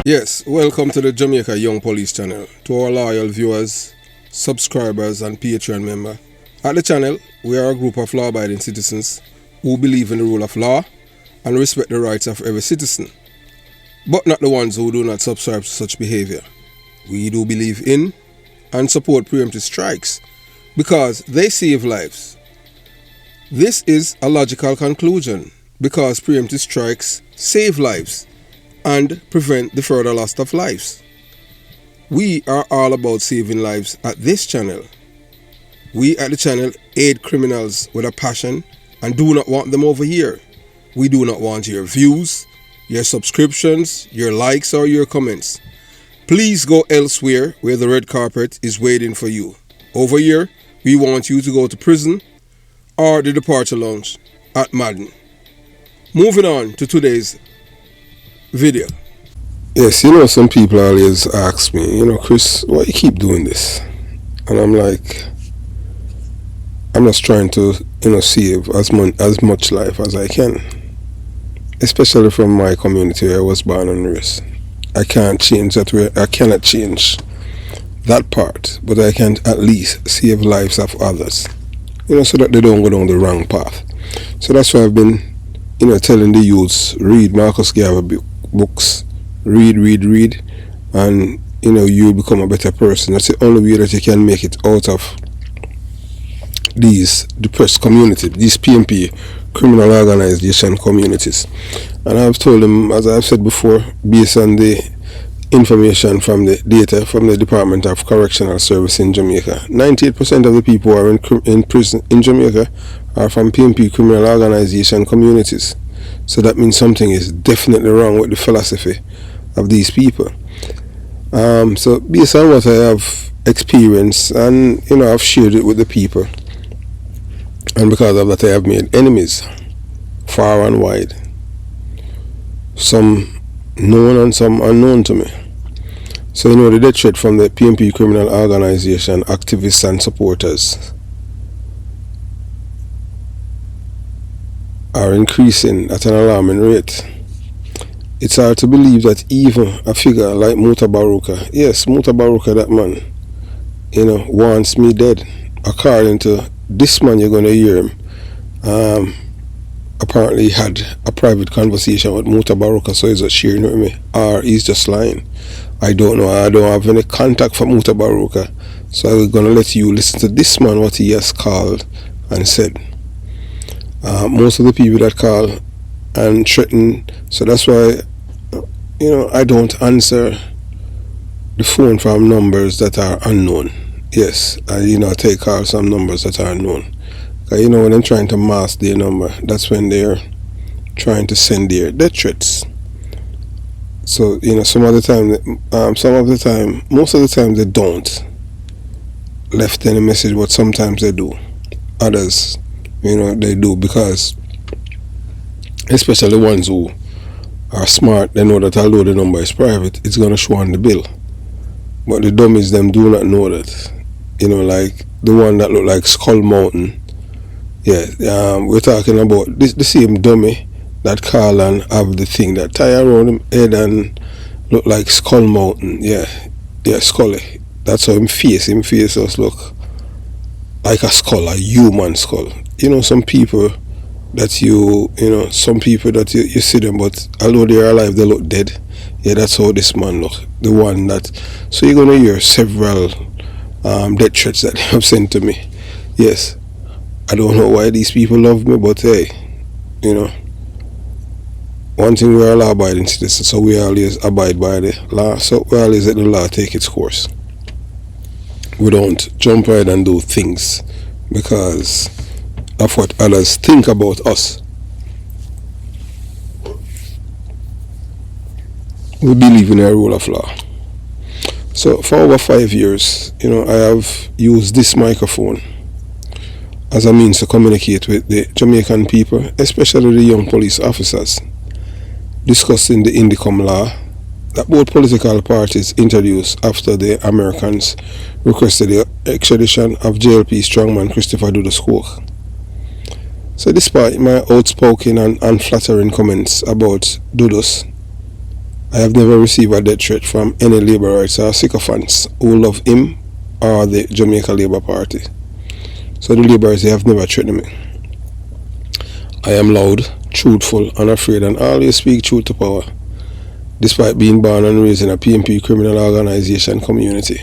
Yes, welcome to the Jamaica Young Police channel. To our loyal viewers, subscribers and Patreon member. At the channel, we are a group of law-abiding citizens who believe in the rule of law and respect the rights of every citizen, but not the ones who do not subscribe to such behavior. We do believe in and support preemptive strikes because they save lives. This is a logical conclusion because preemptive strikes save lives and prevent the further loss of lives. We are all about saving lives at this channel. We at the channel aid criminals with a passion and do not want them over here. We do not want your views, your subscriptions, your likes or your comments. Please go elsewhere where the red carpet is waiting for you. Over here, we want you to go to prison or the departure lounge at Madden. Moving on to today's video. Yes, some people always ask me, Chris, why you keep doing this? And I'm like, I'm just trying to, save as much life as I can. Especially from my community where I was born and raised. I can't change that way. I cannot change that part, but I can at least save lives of others, so that they don't go down the wrong path. So that's why I've been, telling the youths, read Marcus Garvey books, read, and you become a better person. That's the only way that you can make it out of these depressed community, these PMP, criminal organization communities. And I've told them, as I've said before, based on the information from the data from the Department of Correctional Service in Jamaica, 98% of the people who are in prison in Jamaica are from PMP criminal organization communities. So that means something is definitely wrong with the philosophy of these people. So based on what I have experienced and I've shared it with the people, and because of that I have made enemies far and wide, some known and some unknown to me. So the death threat from the PMP criminal organization activists and supporters are increasing at an alarming rate. It's hard to believe that even a figure like Mutabaruka, yes, Mutabaruka, that man, wants me dead. According to this man, you're going to hear him. Apparently he had a private conversation with Mutabaruka, so he's just sharing with me, or he's just lying. I don't know. I don't have any contact for Mutabaruka, so I'm going to let you listen to this man, what he has called and said. Most of the people that call and threaten, so that's why I don't answer the phone from numbers that are unknown. Yes, I take calls from numbers that are unknown. When I'm trying to mask their number, that's when they're trying to send their death threats. So most of the time they don't left any message, but sometimes they do. Others, they do, because especially the ones who are smart, they know that although the number is private, it's going to show on the bill. But the dummies, them do not know that. Like the one that look like Skull Mountain. Yeah, we're talking about the same dummy that call and have the thing that tie around him head and look like Skull Mountain. Yeah, Scully. That's how him face just look like a skull, a human skull. Some people that some people that you see them, but although they're alive, they look dead. Yeah, that's how this man look. The one that, so you're gonna hear several death threats that they have sent to me. Yes, I don't know why these people love me, but hey, one thing, we're law-abiding citizens, so we always abide by the law. So we always let the law take its course. We don't jump ahead and do things because of what others think about us. We believe in a rule of law. So for over 5 years, I have used this microphone as a means to communicate with the Jamaican people, especially the young police officers, discussing the Indicom law that both political parties introduced after the Americans requested the extradition of JLP strongman Christopher Dudas Coke. So despite my outspoken and unflattering comments about Dudas, I have never received a death threat from any Labour rights or sycophants who love him or the Jamaica Labour Party. So the Labourers, they have never threatened me. I am loud, truthful, unafraid, and always speak truth to power, despite being born and raised in a PNP criminal organisation community.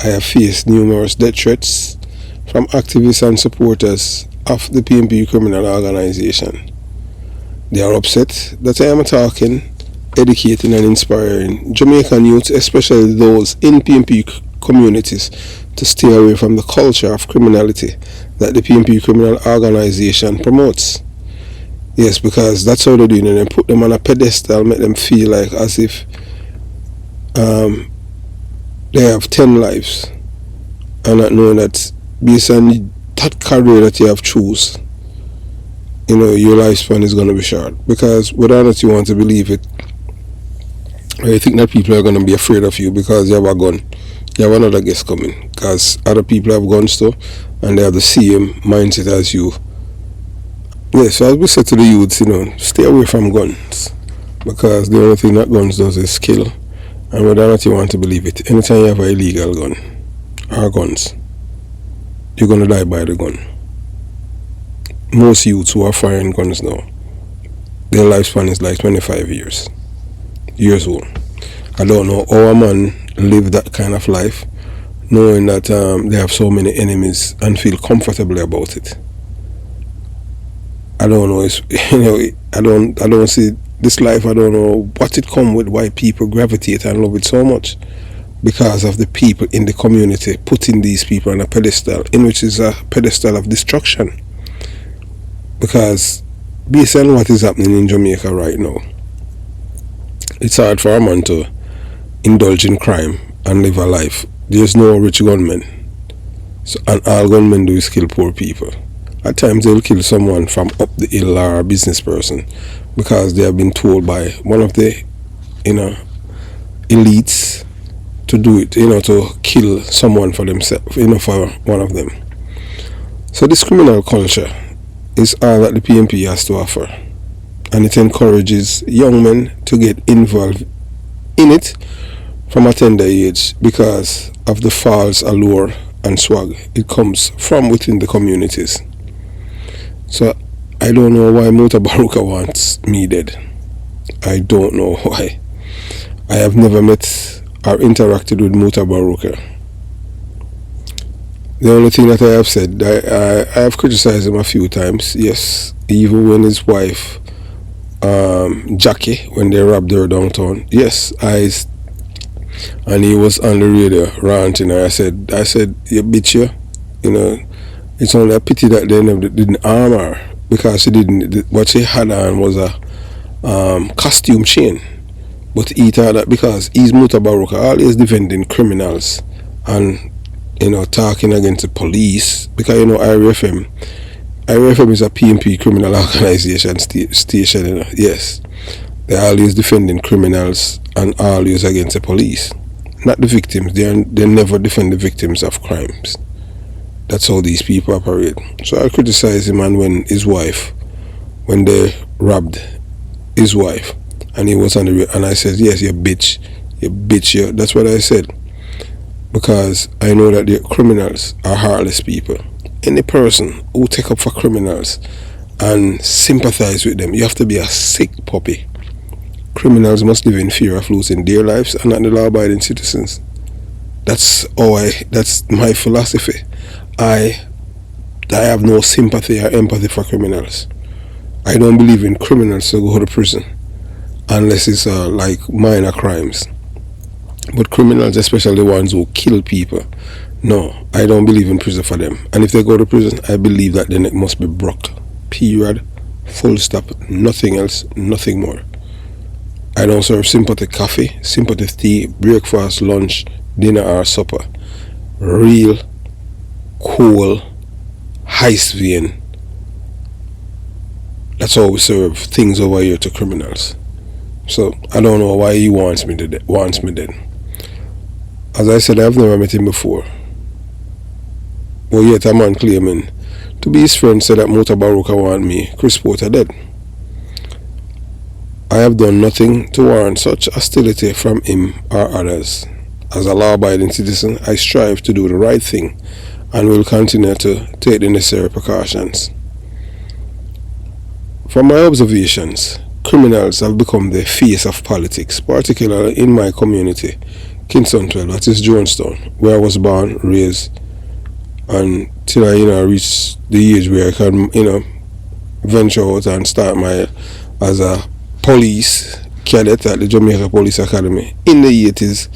I have faced numerous death threats from activists and supporters of the PNP criminal organisation. They are upset that I am talking, educating and inspiring Jamaican youth, especially those in PNP communities, to stay away from the culture of criminality that the PNP criminal organisation promotes. Yes, because that's how they're doing it. They put them on a pedestal, make them feel like as if they have 10 lives, and not knowing that based on that career that you have choose, your lifespan is going to be short. Because whether or not you want to believe it, or you think that people are going to be afraid of you because you have a gun, you have another guest coming, because other people have guns too, and they have the same mindset as you. Yes, so as we said to the youths, stay away from guns, because the only thing that guns does is kill. And whether or not you want to believe it, anytime you have an illegal gun or guns, you're going to die by the gun. Most youths who are firing guns now, their lifespan is like 25 years old. I don't know how a man live that kind of life, knowing that they have so many enemies and feel comfortable about it. I don't know. I don't see this life. I don't know what it come with, why people gravitate and love it so much, because of the people in the community putting these people on a pedestal, in which is a pedestal of destruction. Because based on what is happening in Jamaica right now, it's hard for a man to indulge in crime and live a life. There's no rich gunmen, and all gunmen do is kill poor people. At times they'll kill someone from up the hill or a business person because they have been told by one of the elites to do it, to kill someone for themselves, for one of them. So this criminal culture is all that the PNP has to offer, and it encourages young men to get involved in it from a tender age because of the false allure and swag it comes from within the communities. So I don't know why Mutabaruka wants me dead. I don't know why. I have never met or interacted with Mutabaruka. The only thing that I have said, I have criticized him a few times, yes, even when his wife Jackie, when they robbed her downtown, yes, and he was on the radio ranting, and I said, you bitch, it's only a pity that they never didn't arm her, because what she had on was a costume chain. But he thought that because he's Mutabaruka, always defending criminals and talking against the police, because IRFM is a PNP criminal organization station, yes. They're always defending criminals and always against the police, not the victims. They never defend the victims of crimes. That's how these people operate. So I criticize him, and when they robbed his wife, and he was on the, and I said, yes, you bitch, that's what I said. Because I know that the criminals are heartless people. Any person who take up for criminals and sympathize with them, you have to be a sick puppy. Criminals must live in fear of losing their lives and not the law-abiding citizens. That's my philosophy. I have no sympathy or empathy for criminals. I don't believe in criminals to go to prison unless it's like minor crimes. But criminals, especially the ones who kill people, no, I don't believe in prison for them. And if they go to prison, I believe that their neck must be broke. Period. Full stop. Nothing else. Nothing more. I don't serve sympathy coffee, sympathy tea, breakfast, lunch, dinner or supper. Real, cool, heist vein. That's how we serve things over here to criminals. So I don't know why he wants me dead. As I said, I've never met him before. But yet a man claiming to be his friend said that Mutabaruka want me, Chris Porter, dead. I have done nothing to warrant such hostility from him or others. As a law-abiding citizen, I strive to do the right thing and will continue to take the necessary precautions. From my observations, criminals have become the face of politics, particularly in my community, Kingston 12, that is Jonestown, where I was born, raised, until I reach the age where I can venture out and start as a police cadet at the Jamaica Police Academy in the 80s,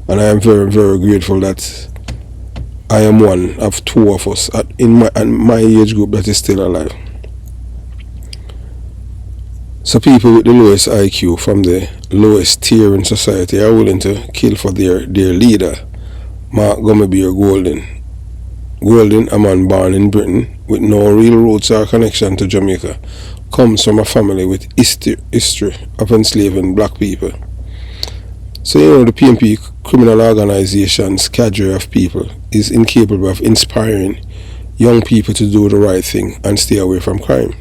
and I am very, very grateful that I am one of two of us in my age group that is still alive. So people with the lowest IQ from the lowest tier in society are willing to kill for their leader, Mark Gummerbeer Golden. Golden, a man born in Britain with no real roots or connection to Jamaica, comes from a family with history of enslaving black people. So the PNP criminal organization's cadre of people is incapable of inspiring young people to do the right thing and stay away from crime.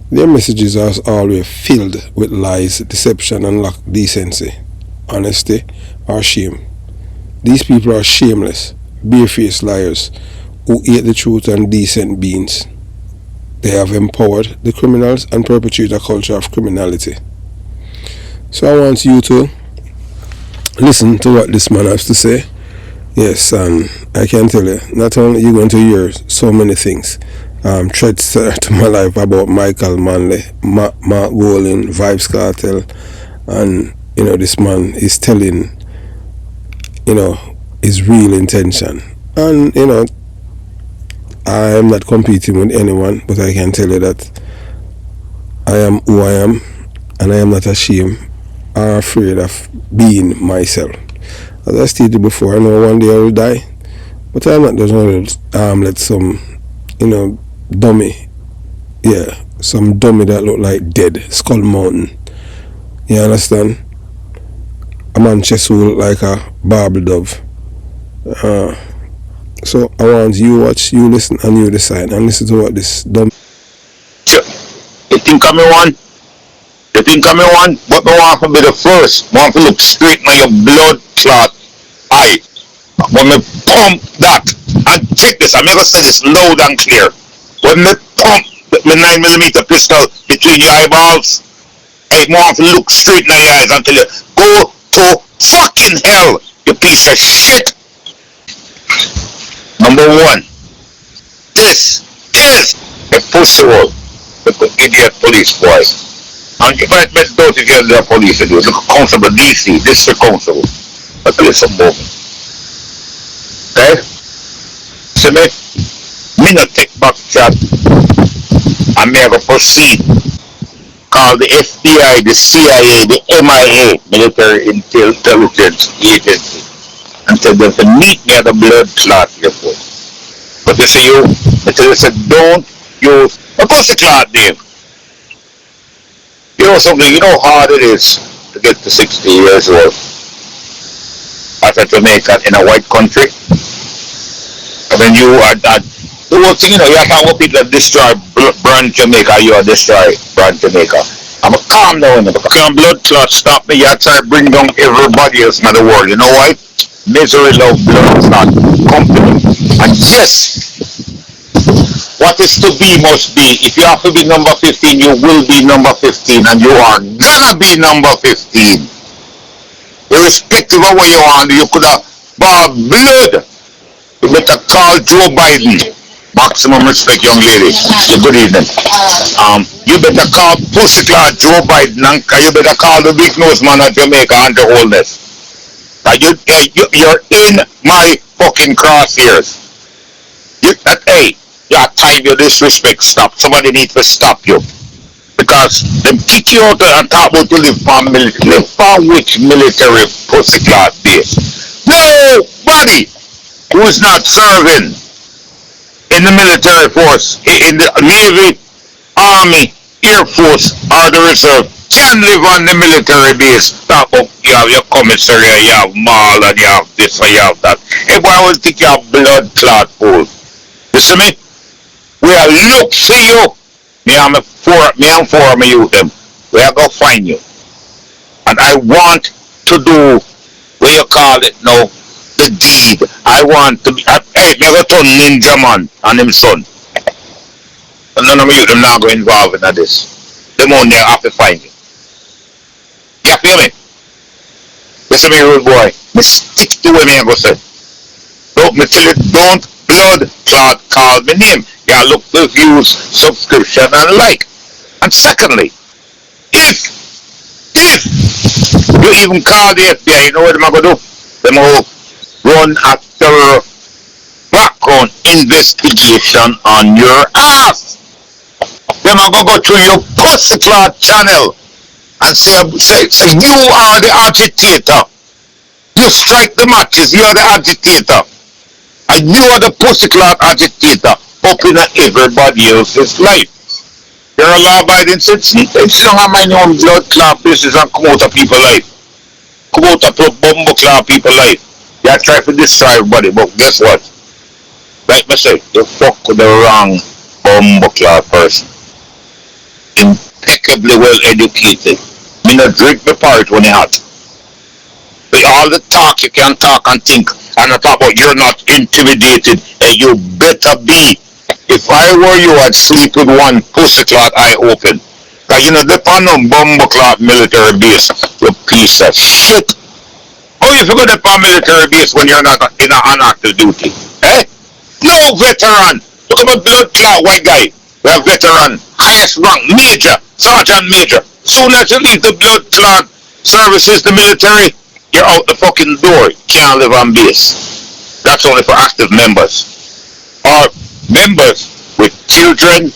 Their messages are always filled with lies, deception, and lack of decency, honesty, or shame. These people are shameless, barefaced liars who hate the truth and decent beings. They have empowered the criminals and perpetrate a culture of criminality. So I want you to listen to what this man has to say. Yes, and I can tell you, not only are you going to hear so many things, threats to my life about Michael Manley, Mark Golden, Vibes Cartel, and this man is telling his real intention. And I am not competing with anyone, but I can tell you that I am who I am, and I am not ashamed or afraid of being myself. As I stated before, I know one day I will die, but I'm not just going to let some dummy, some dummy that look like dead, Skull Mountain, you understand? A man chest who look like a barbed dove. So I want you watch, you listen, and you decide, and listen to what this dumb. You think I'm one? You think I'm one? But I want to be the first. I want to look straight in your blood clot eye. When me pump that, and check this, I'm going to say this loud and clear. When me pump my 9mm pistol between your eyeballs, I want to look straight in your eyes and tell you, go to fucking hell, you piece of shit. Number one, this is a pussy roll with the idiot police boy. And if I admit those if you're the police, you look constable DC, district constable. I'll tell you some more. Okay? So me not take back chat and me have a proceed. Call the FBI, the CIA, the MIA, Military Intelligence Agency, and tell them to meet me at the blood clot airport. But they say they say don't use a pussy clot name. You know something, you know how hard it is to get to 60 years old as a Jamaican in a white country. And then you are that the whole thing, you have to people that destroy brand Jamaica, you are destroy brand Jamaica. I'm a calm down, because can blood clot stop me, you have to bring down everybody else in the world. You know why? Misery love blood clot company. And yes, what is to be must be. If you have to be number 15, you will be number 15, and you are gonna be number 15. Irrespective of what you want, you could have bought blood. You better call Joe Biden. Maximum respect, young lady. Good evening. You better call Pussyclad Joe Biden, and you better call the big nose man of Jamaica and the wholeness. You're in my fucking crosshairs. Time your disrespect, stop. Somebody needs to stop you. Because them kick you out and talk about you live from military. Live from which military Pussyclad base? Nobody who is not serving in the military force, in the Navy, Army, Air Force, or the Reserve can live on the military base. Talk about you have your commissary, you have mall, and you have this, and you have that. Everybody will think you have blood clot fool. You see me? We are look for you. Me and four of my youth them. we are going to find you. And I want to do what you call it now, the deed. I want to be, hey, me go turn ninja man and him son. And none of you, them not going involved in this. Them only have to find you. You feel me? Listen to me, rude boy. Me stick to what me I go say. Don't me tell you, don't blood clot call me name. You look for views, subscription and like. And secondly, if you even call the FBI, you know what they're going to do? They're going to run a thorough background investigation on your ass. They're going to go through your pussy clot channel and say you are the agitator. You strike the matches, you are the agitator. And you are the pussy clot agitator up in everybody else's life. You're a law-abiding citizen. It's not my own blood clot business and come out of people's life. Come out of bumbo clot people's life. You try to destroy everybody, but guess what? Like I say, you fuck with the wrong bumbo clot person. Impeccably well educated. Me not drink the part when you hot. But all the talk you can talk and think and I talk about you're not intimidated and you better be. If I were you, I'd sleep with one pussy clot eye open. Cause you know, depend on bumbo clot military base, you piece of shit. How you forget upon military base when you're not in an active duty? Eh? No veteran. Look at the blood clot white guy. We have veteran, highest rank, major, sergeant major. Soon as you leave the blood clot services, the military, you're out the fucking door. Can't live on base. That's only for active members. Or members with children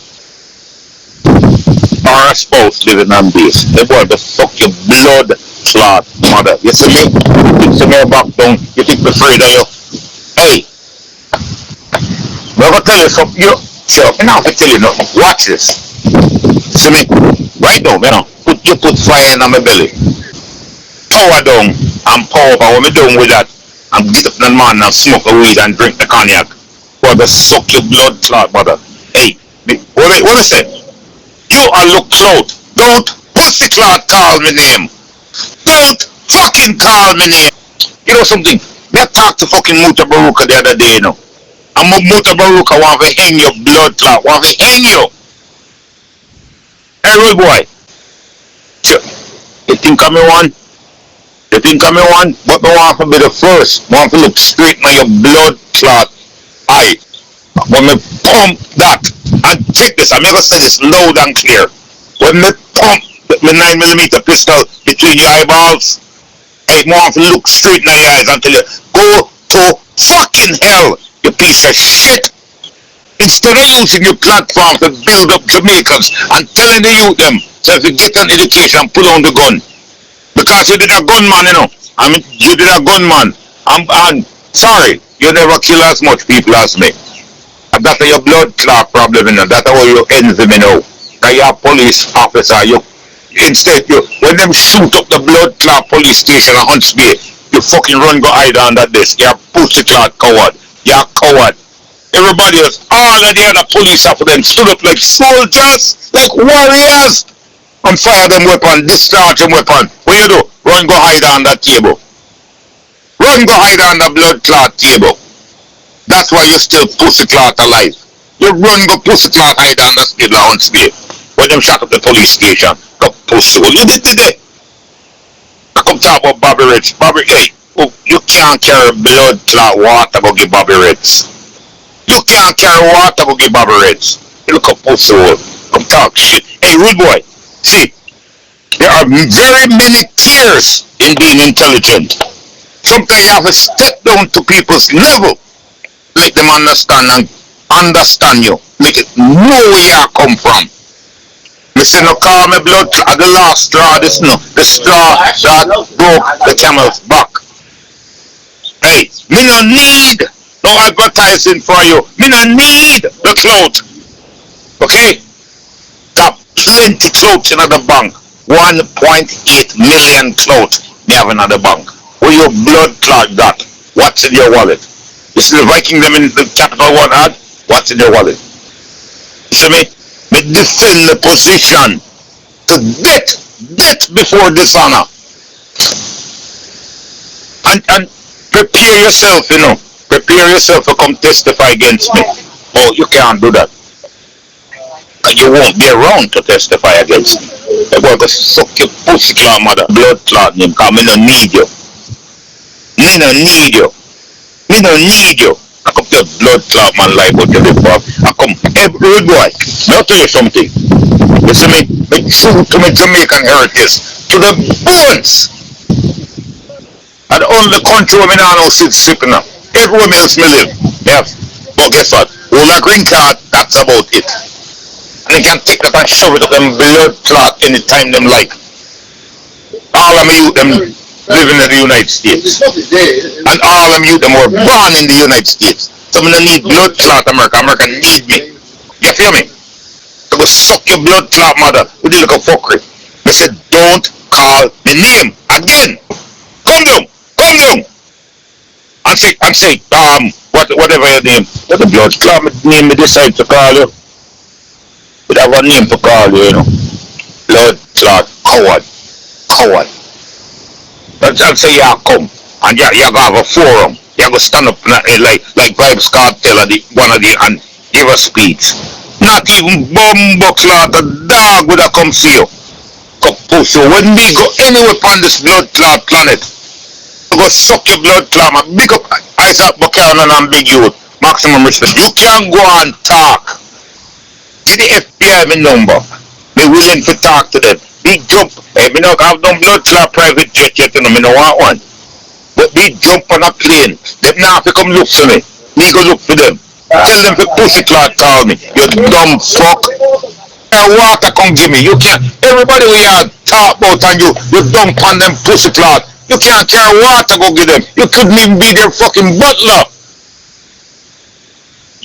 or a spouse living on base. They want to fuck your blood clot mother. You see me? You see me back down. You think we're afraid of you? Hey, I'm going to tell you something. I'm not going to tell you nothing. Watch this. See me? Right now, you put fire in my belly. Power down and power up. What me doing with that? I'm get up in the morning and smoke a weed and drink the cognac. For the suck your blood clot mother. Hey, what I say? You are look clout. Don't pussy clot call me name. Don't fucking call me name. You know something? Me talk to fucking Mutabaruka the other day, you know. And Mutabaruka want to hang your blood clot. Want to hang you. Hey, rude boy. You think I'm one? You think I'm one? But I want to be the first. I want to look straight in your blood clot eye. When me pump that, and check this, I'm going to say this loud and clear. When me pump my 9mm pistol between your eyeballs, I want to look straight in your eyes and tell you, go to fucking hell, you piece of shit. Instead of using your platform to build up Jamaicans and telling the youth them, so if you get an education, pull on the gun. Because you did a gunman, you know. I mean, you did a gunman. And sorry, you never kill as much people as me. And that's your blood clot problem, you know. That's how you envy me now. That you're a police officer. When them shoot up the blood clot police station in Hunts Bay, you fucking run go hide under this. You're a pussy clot coward. You're a coward. Everybody else, all of the other police officers them stood up like soldiers, like warriors, and fire them weapon, discharge them weapon. What you do? Run go hide on that table. Run go hide on the blood clot table. That's why you're still pussy clot alive. You run go pussy clot hide on the table on speed. When them shot up the police station. Go pussy. What you did today? I come talk about Bobby Reds. Bobby, hey, you can't carry blood clot water go give Bobby Reds. You can't carry water go give Bobby Reds. You look up pussy hole. Come talk shit. Hey, rude boy. See, there are very many tiers in being intelligent. Sometimes you have to step down to people's level. Make them understand and understand you. Make it know where you come from. Me say no call me blood at the last straw, this no. The straw that broke the camel's back. Hey, me no need no advertising for you. Me no need the clout. Okay? Got plenty clout in the bank. 1.8 million clout me have in the bank. Where your blood clot got? What's in your wallet? You see the Viking them in the Capital One ad? What's in your wallet? You see me? Me defend the position to to death. Death before dishonor. And prepare yourself, Prepare yourself to come testify against me. Oh, you can't do that. You won't be around to testify against me. You're going to suck your pussy clot mother, blood clot name, because me don't need you. Me don't need you. Me don't need you. I come to your blood clot man life what you live for. I come, hey, rude boy, I'll tell you something. You see me true to my Jamaican heritage, to the bones. And the only country where me now know sit sleeping now. Everywhere else me live. Yes. But guess what? All a green card, that's about it. And they can take that and shove it up them blood clot anytime them like. All of me youth them living in the United States. And all of them youth them were born in the United States. So me don't need blood clot America. America need me. You feel me? So go suck your blood clot mother with the little fuckery. They said don't call the name again. Come down. Come down. And say, whatever your name. What the blood clot name me decide to call you. But I have a name to call you, Blood clot coward. Coward. That's say you come. And you have a forum. You go stand up like Vibes Cartel or one of the and give a speech. Not even bumbo clot a dog would have come see you. Come push you. When we go anywhere on this blood clot planet, you go suck your blood clot, man. Big up Isaac Buchanan and Big Youth. Maximum respect. You can't go and talk. See the FBI my number. Me willing to talk to them. Big jump. Hey, me not have no blood clot private jet yet, me no want one. But big jump on a plane. Them now have to come look for me. Me go look for them. Tell them to pussy clot call me. You dumb fuck. Water come give me. You can't. Everybody we are talk about and you dump on them pussy clot. You can't carry water go give them. You couldn't even be their fucking butler.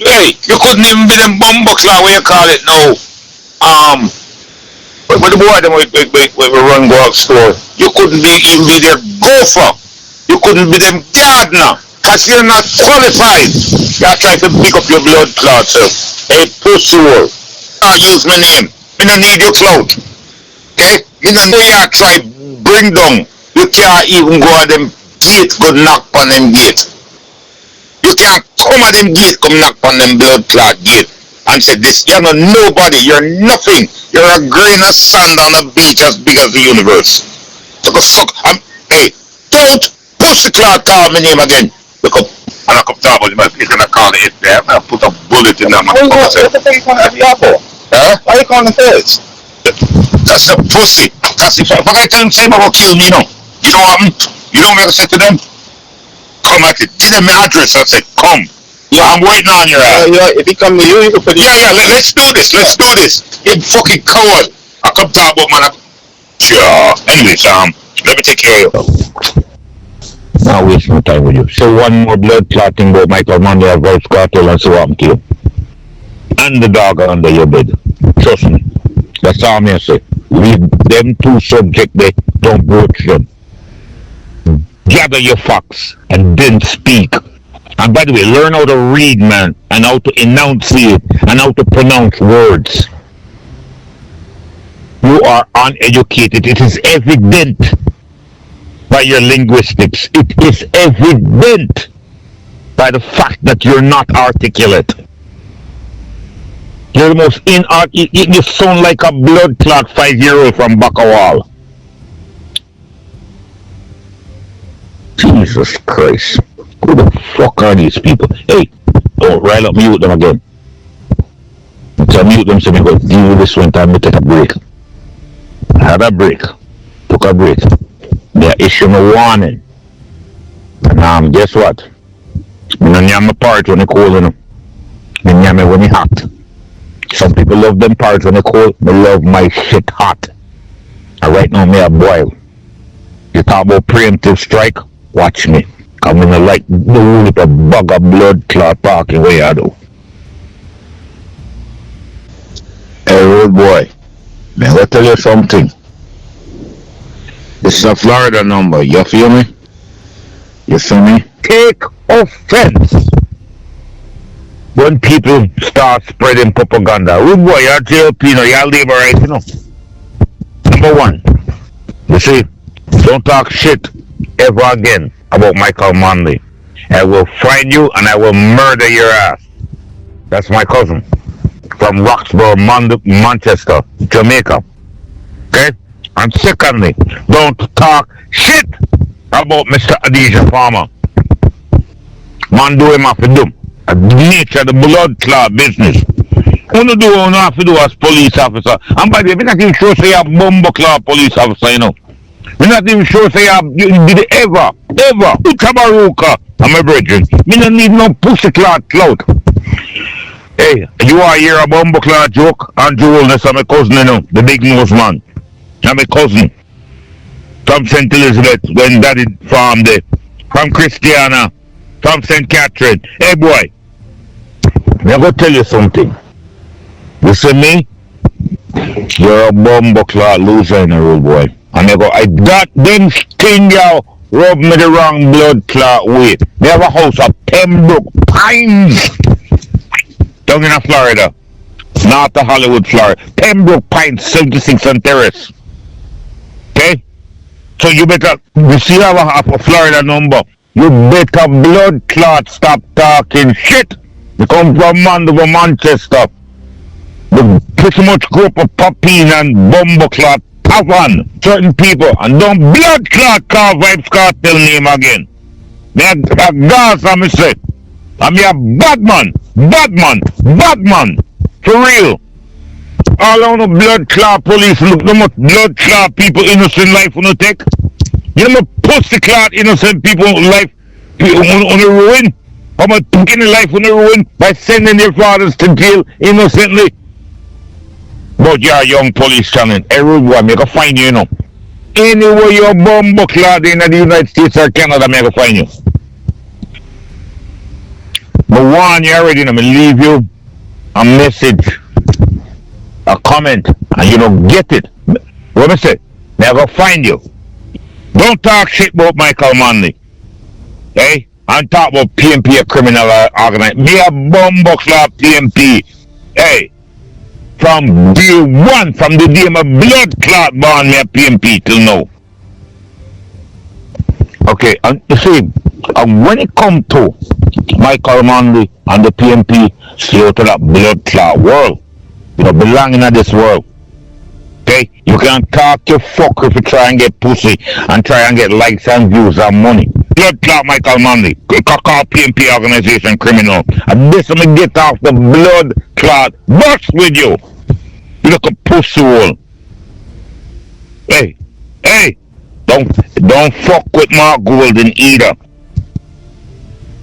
Hey, you couldn't even be them bumbo clot, what you call it now? But the boy them we run go out store. You couldn't even be their gopher. You couldn't be them gardener. Cause you're not qualified. You're trying to pick up your blood clot, sir. Hey, pussy hole. I use my name. Me don't need your clout. Okay? Me don't know you try bring down. You can't even go at them gate, go knock on them gate. You can't come at them gate, come knock on them blood clot gate and say this, you're not nobody, you're nothing. You're a grain of sand on a beach as big as the universe. So go suck. Hey, don't pussy clot call my name again. Look up, and I come talk about it, he's gonna call it there. I'm gonna put a bullet in that man. What the fuck you calling FBI for? Huh? Why are you calling the feds? That's a pussy. That's if I tell him say I'm gonna kill me, you know what happen? You know what I said to them? Come at it. Give them my address. I said, come. Yeah, I'm waiting on your ass. If he come to you, you can put it. Yeah, let's do this. Let's do this. You fucking coward. I come talk about man. Yeah. Anyways, let me take care of you. Not waste no time with you. Say one more blood clotting about Michael Monday or Vibes Cartel and so on to you. And the dog under your bed. Trust me. That's all me I say. Leave them two subject there. Don't broach them. Gather your facts and then speak. And by the way, learn how to read, man, and how to enunciate and how to pronounce words. You are uneducated. It is evident by your linguistics. It is evident by the fact that you're not articulate. You're the most you sound like a blood clot 5-year-old from Bakawal. Jesus Christ. Who the fuck are these people? Hey, don't rile up, mute them again. So mute them so we go deal with this one time we take a break. I had a break. Took a break. They issued a warning. And guess what? I don't have my part when it's cold, you know. I have it when it's hot. Some people love them parts when it's cold. I love my shit hot. And right now, me a boil. You talk about preemptive strike? Watch me. I'm gonna like the whole with a bag of blood clot parking way I do. Hey, road boy. Man, I'll tell you something. This is a Florida number. You feel me? You feel me? Take offense when people start spreading propaganda. Rude boy, you're JLP, you're labor right, you know. Number one, you see, don't talk shit ever again about Michael Manley. I will find you and I will murder your ass. That's my cousin from Roxborough, Manchester, Jamaica. Okay? And secondly, don't talk shit about Mr. Adidja Farmer. Man do him have to do. A nature, the blood clot business. What do you have to do as police officer? And by the way, we're not even sure say you're a bumbo clot police officer, you know. We're not even sure say you did ever, Mutabaruka, I'm a brethren. We don't need no pussy clot clout. Hey, you are here a bumbo clot joke? And Joelness, I'm a cousin, you know, the big nose man. I'm a cousin. From St. Elizabeth, when daddy farmed there. From Christiana. From St. Catherine. Hey boy, I'm going to tell you something. You see me? You're a bumbo clot loser in the road, boy. And I got them sting you rub me the wrong blood clot way. They have a house of Pembroke Pines down in Florida. North of Hollywood, Florida. Pembroke Pines, 76 and Terrace. Okay? So you better, you see you have a Florida number. You better blood clot stop talking shit. You come from Manchester. The pretty much group of Papine and Bumbo clot Pavan, certain people, and don't blood clot call Vibes Cartel name again. Me a Gaza, me say. I'm a bad man, for real. All on the blood clot police, look how much blood clot people innocent life wanna take. You know how pussy clot innocent people life on the ruin? How much taking life on the ruin by sending their fathers to jail innocently? But you're a young police channel. Everyone make a find you, you know. Anywhere you're bumbo clad in the United States or Canada, make a find you. But one, you already know, me leave you a message, a comment, and you don't get it. What I say? Never find you. Don't talk shit about Michael Manley. Hey? And talk about PMP, a criminal organization. Be a bumbo clad PMP. Hey? From day one, from the day my blood clot born me a PMP till now. Okay, and you see, when it comes to Michael Manley and the PMP, stay out of that blood clot world. You don't belong in this world. Okay? You can talk your fuck if you try and get pussy and try and get likes and views and money. Blood clot Michael Manley, call PMP organization criminal. And this I'm get off the blood clot bus with you. You look a pussy hole. Hey, don't fuck with Mark Golden either.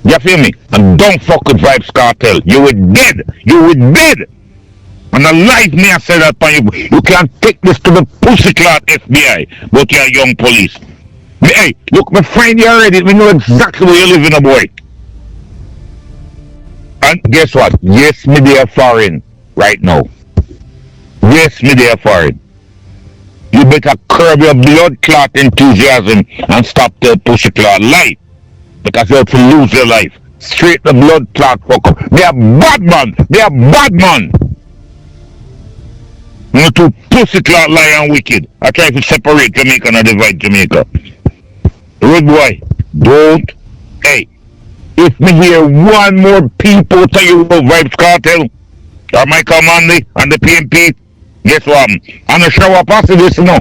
You feel me? And don't fuck with Vibes Cartel. You were dead. And alive me I said that upon you. You can't take this to the pussy clot FBI, but you're young police. Hey, look, my friend, you already, we know exactly where you live in a boy. And guess what? Yes, me they are foreign right now. Yes, me they are foreign. You better curb your blood clot enthusiasm and stop the pussy clot life. Because you have to lose your life. Straight the blood clot fuck up. They are bad man. You two pussy clot lie and wicked. I try to separate Jamaica and divide Jamaica. Rude boy, don't. Hey, if me hear one more people tell you about Vibes Cartel or Michael Manley and the PMP, guess what? I'm a shower pass this, you know.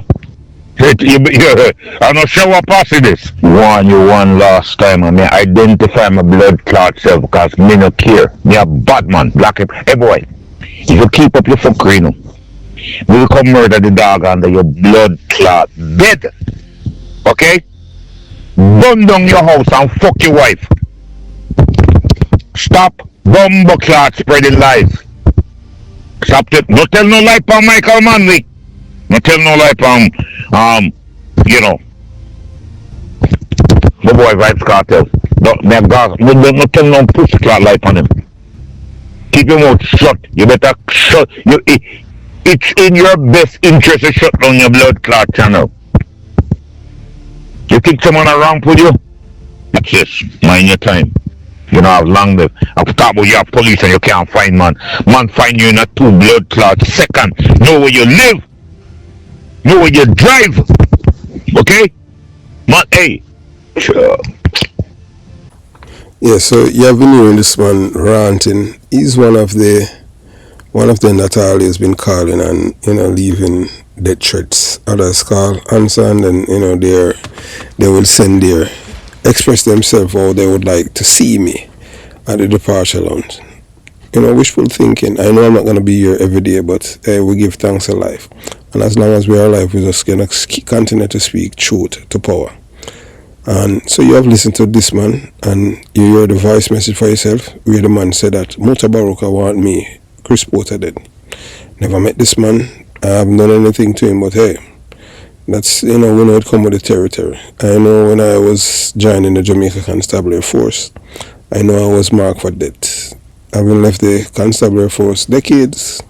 I'm a shower pass this. One last time, I mean, identify my blood clot self because me no care. Me a bad man, black him. Hey boy, if you keep up your fuckery, you know, we will come murder the dog under your blood clot bed. Okay? Burn down your house and fuck your wife. Stop bumbo clot spreading lies. Stop it. Don't tell no lie on Michael Manley. Don't tell no lie on you know, the boy Vibes Cartel. Don't tell no pussy clot lie on him. Keep your mouth shut. You better shut. It's in your best interest to shut down your blood clot channel. You think someone around with you? That's it. Mind your time. You know, I've long lived. I've talked about your police and you can't find man. Man find you in a 2 blood clot second. Know where you live. know when you drive. Okay? But hey, sure. Yeah, so you have been hearing this man ranting. He's one of them that always been calling and leaving death threats. Others call answer, and then they will send their express themselves how they would like to see me at the departure lounge. Wishful thinking. I know I'm not gonna be here every day, but we give thanks in life, and as long as we are alive, we just gonna continue to speak truth to power. And so you have listened to this man, and you hear the voice message for yourself, where the man said that Mutabaruka want me, Chris Porter dead. Never met this man, I haven't done anything to him, but hey, that's, we know it come with the territory. I know when I was joining the Jamaica Constabulary Force, I know I was marked for death. Having left the Constabulary Force decades,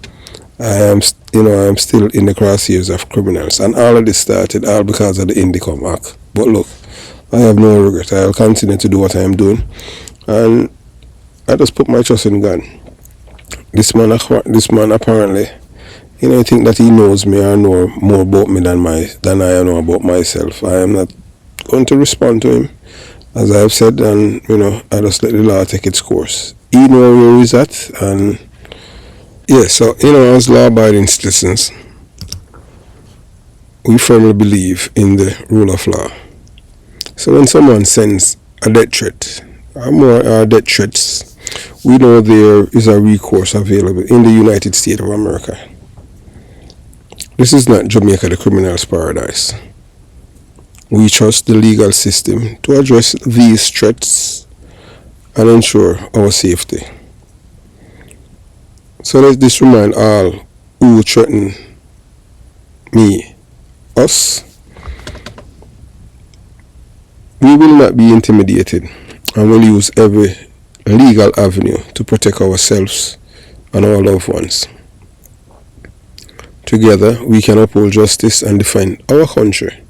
I am still in the crosshairs of criminals, and all of this started all because of the Indicom Act. But look, I have no regret. I'll continue to do what I am doing, and I just put my trust in God. This man apparently, I think that he knows me or know more about me than I know about myself. I am not going to respond to him, as I have said, and I just let the law take its course. He knows where he's at, and yeah. So as law-abiding citizens, we firmly believe in the rule of law. So when someone sends a death threat, or more death threats, we know there is a recourse available in the United States of America. This is not Jamaica, the criminal's paradise. We trust the legal system to address these threats and ensure our safety. So let this remind all who threaten me, us. We will not be intimidated, and will use every legal avenue to protect ourselves and our loved ones. Together, we can uphold justice and defend our country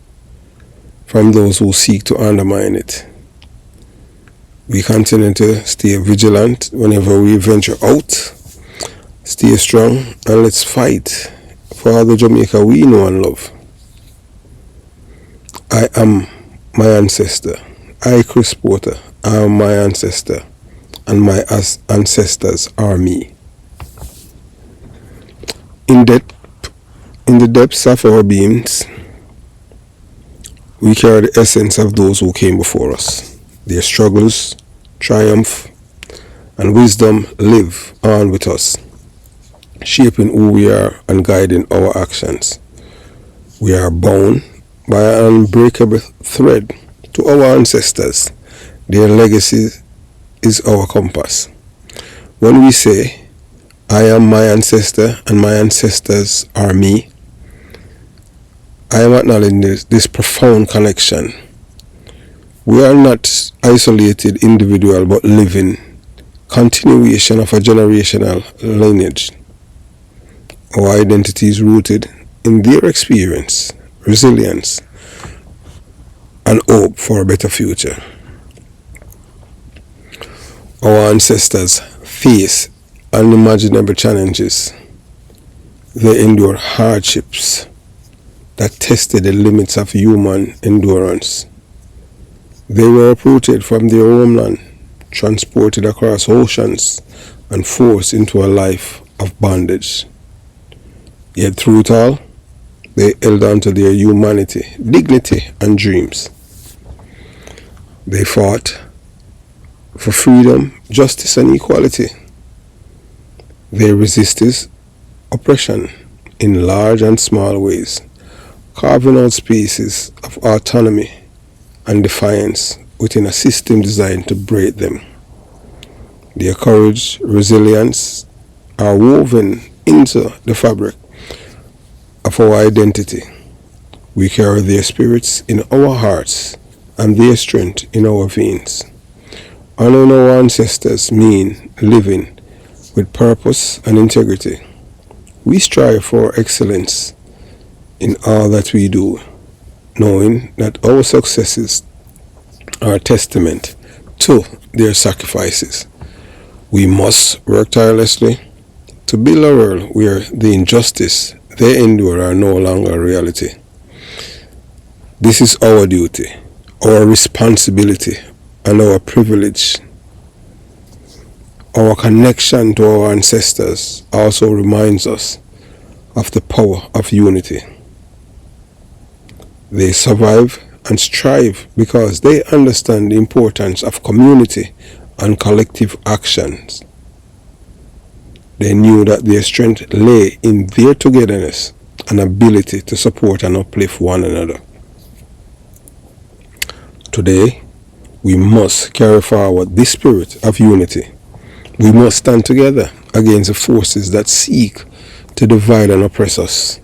from those who seek to undermine it. We continue to stay vigilant whenever we venture out. Stay strong, and let's fight for the Jamaica we know and love. I am my ancestor. I, Chris Porter, am my ancestor, and my ancestors are me. In the depths of our beings, we carry the essence of those who came before us. Their struggles, triumph, and wisdom live on with us, shaping who we are and guiding our actions. We are bound by an unbreakable thread to our ancestors. Their legacy is our compass. When we say, I am my ancestor and my ancestors are me, I am acknowledging this profound connection. We are not isolated individual, but living continuation of a generational lineage. Our identity is rooted in their experience, resilience, and hope for a better future. Our ancestors face unimaginable challenges. They endured hardships that tested the limits of human endurance. They were uprooted from their homeland, transported across oceans, and forced into a life of bondage. Yet through it all, they held on to their humanity, dignity, and dreams. They fought for freedom, justice, and equality. They resisted oppression in large and small ways, carving out spaces of autonomy and defiance within a system designed to break them. Their courage, resilience are woven into the fabric of our identity. We carry their spirits in our hearts and their strength in our veins. Honoring our ancestors means living with purpose and integrity. We strive for excellence in all that we do, knowing that our successes are a testament to their sacrifices. We must work tirelessly to build a world where the injustice they endure are no longer a reality. This is our duty, our responsibility, and our privilege. Our connection to our ancestors also reminds us of the power of unity. They survive and strive because they understand the importance of community and collective actions. They knew that their strength lay in their togetherness and ability to support and uplift one another. Today, we must carry forward this spirit of unity. We must stand together against the forces that seek to divide and oppress us.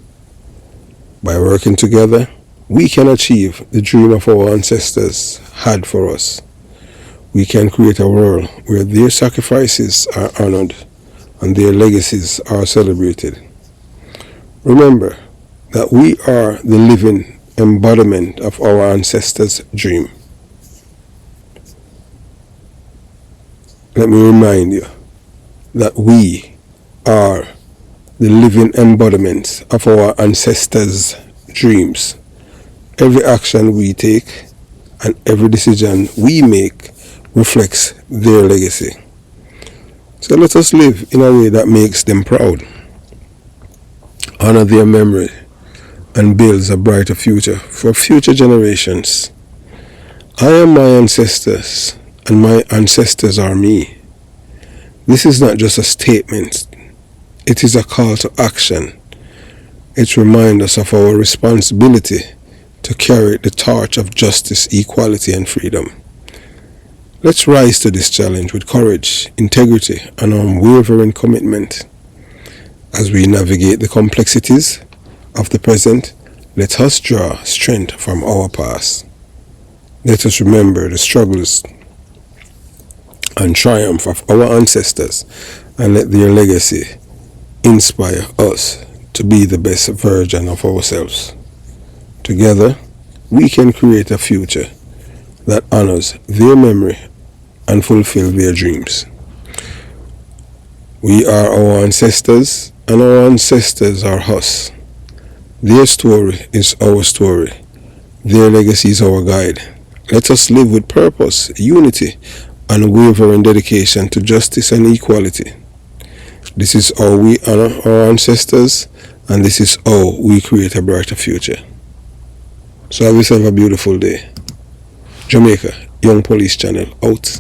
By working together, we can achieve the dream of our ancestors had for us. We can create a world where their sacrifices are honored and their legacies are celebrated. Remember that we are the living embodiment of our ancestors' dream. Let me remind you that we are the living embodiment of our ancestors' dreams. Every action we take and every decision we make reflects their legacy. So let us live in a way that makes them proud, honor their memory, and builds a brighter future for future generations. I am my ancestors, and my ancestors are me. This is not just a statement, it is a call to action. It reminds us of our responsibility to carry the torch of justice, equality, and freedom. Let's rise to this challenge with courage, integrity, and unwavering commitment. As we navigate the complexities of the present, let us draw strength from our past. Let us remember the struggles and triumph of our ancestors, and let their legacy inspire us to be the best version of ourselves. Together, we can create a future that honors their memory and fulfill their dreams. We are our ancestors, and our ancestors are us. Their story is our story. Their legacy is our guide. Let us live with purpose, unity, and unwavering dedication to justice and equality. This is how we honor our ancestors, and this is how we create a brighter future. So have yourself a beautiful day. Jamaica, Young Police Channel, out.